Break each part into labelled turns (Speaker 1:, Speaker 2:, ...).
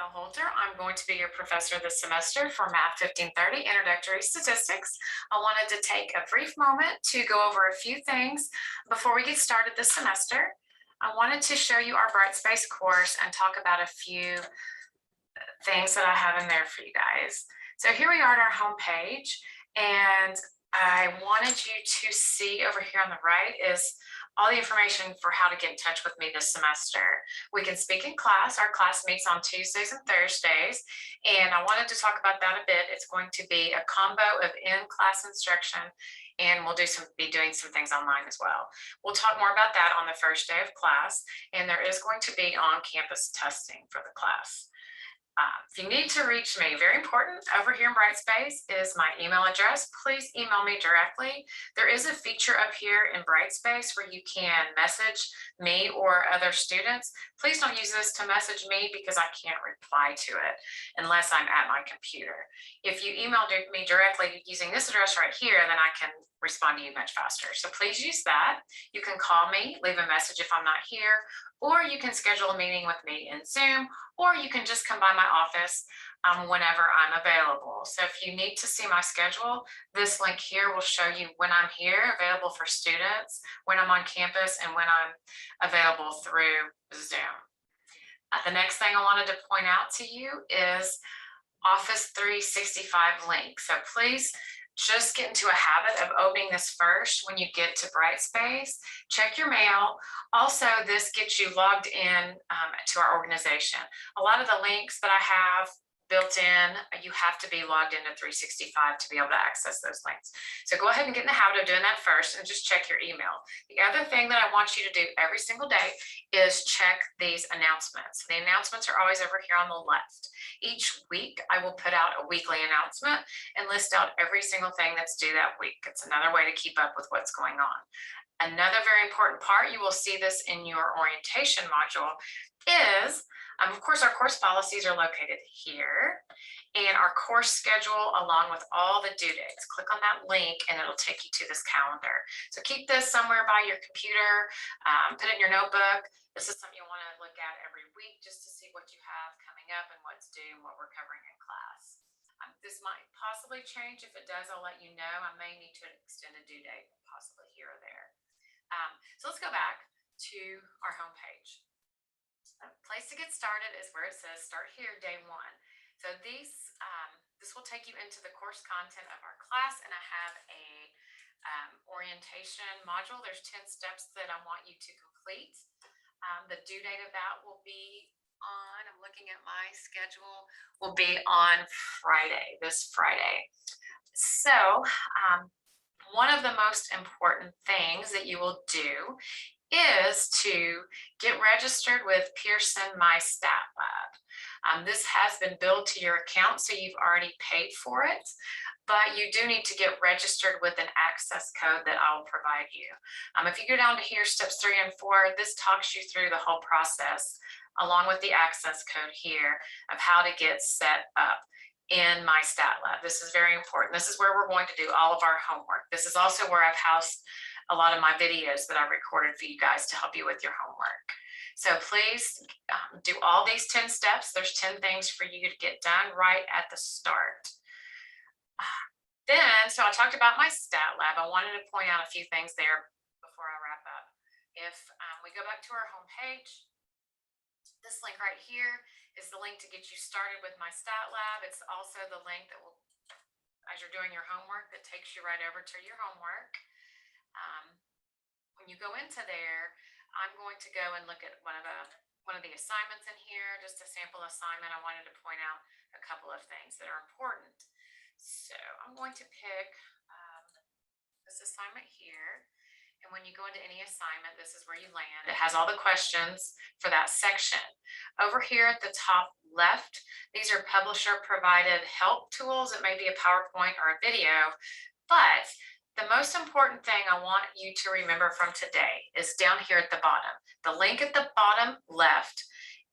Speaker 1: Holter. I'm going to be your professor this semester for Math 1530 Introductory Statistics. I wanted to take a brief moment to go over a few things before we get started this semester. I wanted to show you our Brightspace course and talk about a few things that I have in there for you guys. So here we are at our home page, and I wanted you to see over here on the right is all the information for how to get in touch with me this semester. We can speak in class. Our class meets on Tuesdays and Thursdays, and I wanted to talk about that a bit. It's going to be a combo of in-class instruction, and we'll be doing some things online as well. We'll talk more about that on the first day of class, and there is going to be on-campus testing for the class. If you need to reach me, very important, over here in Brightspace is my email address. Please email me directly. There is a feature up here in Brightspace where you can message me or other students. Please don't use this to message me because I can't reply to it unless I'm at my computer. If you email me directly using this address right here, then I can respond to you much faster. So please use that. You can call me, leave a message if I'm not here, or you can schedule a meeting with me in Zoom, or you can just come by my office whenever I'm available. So if you need to see my schedule, this link here will show you when I'm here, available for students, when I'm on campus, and when I'm available through Zoom. The next thing I wanted to point out to you is Office 365 link. So please just get into a habit of opening this first when you get to Brightspace. Check your mail. Also, this gets you logged in to our organization. A lot of the links that I have built in, you have to be logged into 365 to be able to access those links. So go ahead and get in the habit of doing that first and just check your email. The other thing that I want you to do every single day is check these announcements. The announcements are always over here on the left. Each week, I will put out a weekly announcement and list out every single thing that's due that week. It's another way to keep up with what's going on. Another very important part, you will see this in your orientation module, is of course, our course policies are located here, and our course schedule along with all the due dates. Click on that link and it'll take you to this calendar. So keep this somewhere by your computer, put it in your notebook. This is something you'll want to look at every week just to see what you have coming up and what's due and what we're covering in class. This might possibly change. If it does, I'll let you know. I may need to extend a due date, possibly here or there. So let's go back to our home page. The place to get started is where it says start here, day one. So this will take you into the course content of our class, and I have a orientation module. There's 10 steps that I want you to complete. The due date of that will be on, I'm looking at my schedule, will be on Friday, this Friday. So one of the most important things that you will do is to get registered with Pearson My Stat Lab. This has been billed to your account, so you've already paid for it, but you do need to get registered with an access code that I'll provide you. If you go down to here, steps 3 and 4, this talks you through the whole process, along with the access code here of how to get set up in My Stat Lab. This is very important. This is where we're going to do all of our homework. This is also where I've housed a lot of my videos that I recorded for you guys to help you with your homework. So please do all these 10 steps. There's 10 things for you to get done right at the start. So I talked about my stat lab. I wanted to point out a few things there before I wrap up. If we go back to our home page, this link right here is the link to get you started with my stat lab. It's also the link that will, as you're doing your homework, that takes you right over to your homework. When you go into there, I'm going to go and look at one of the assignments in here, just a sample assignment. I wanted to point out a couple of things that are important. So I'm going to pick this assignment here. And when you go into any assignment, this is where you land. It has all the questions for that section. Over here at the top left, these are publisher provided help tools. It may be a PowerPoint or a video, but the most important thing I want you to remember from today is down here at the bottom. The link at the bottom left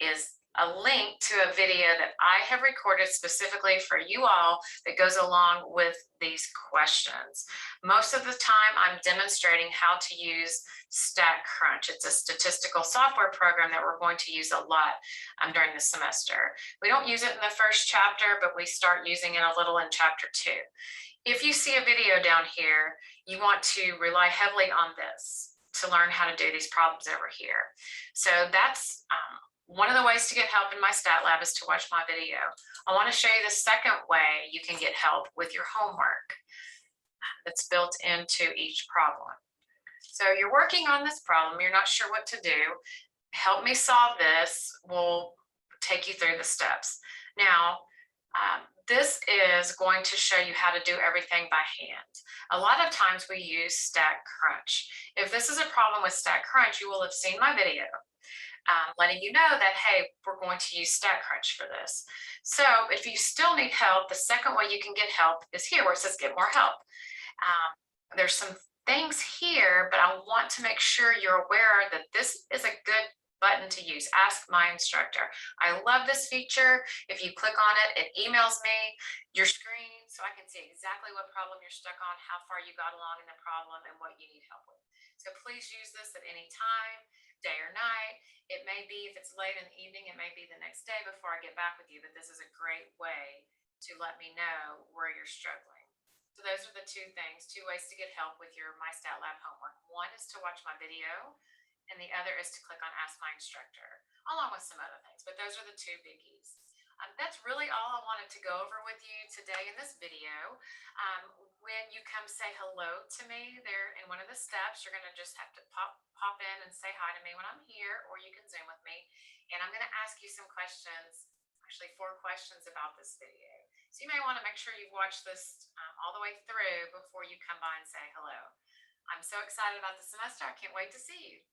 Speaker 1: is a link to a video that I have recorded specifically for you all that goes along with these questions. Most of the time, I'm demonstrating how to use StatCrunch. It's a statistical software program that we're going to use a lot during the semester. We don't use it in the first chapter, but we start using it a little in chapter 2. If you see a video down here, you want to rely heavily on this to learn how to do these problems over here. So that's one of the ways to get help in my stat lab is to watch my video. I want to show you the second way you can get help with your homework that's built into each problem. So you're working on this problem, you're not sure what to do. Help me solve this. We'll take you through the steps. Now, this is going to show you how to do everything by hand. A lot of times we use StatCrunch. If this is a problem with StatCrunch, you will have seen my video letting you know that, hey, we're going to use StatCrunch for this. So if you still need help, the second way you can get help is here where it says get more help. There's some things here, but I want to make sure you're aware that this is a good button to use. Ask my instructor. I love this feature. If you click on it, it emails me your screen so I can see exactly what problem you're stuck on, how far you got along in the problem, and what you need help with. So please use this at any time, day or night. It may be, if it's late in the evening, it may be the next day before I get back with you, but this is a great way to let me know where you're struggling. So those are the two things, two ways to get help with your My Stat Lab homework. One is to watch my video, and the other is to click on Ask My Instructor, along with some other things, but those are the two biggies. That's really all I wanted to go over with you today in this video. When you come say hello to me there in one of the steps, you're going to just have to pop in and say hi to me when I'm here, or you can Zoom with me. And I'm going to ask you some questions, actually 4 questions about this video. So you may want to make sure you've watched this all the way through before you come by and say hello. I'm so excited about the semester. I can't wait to see you.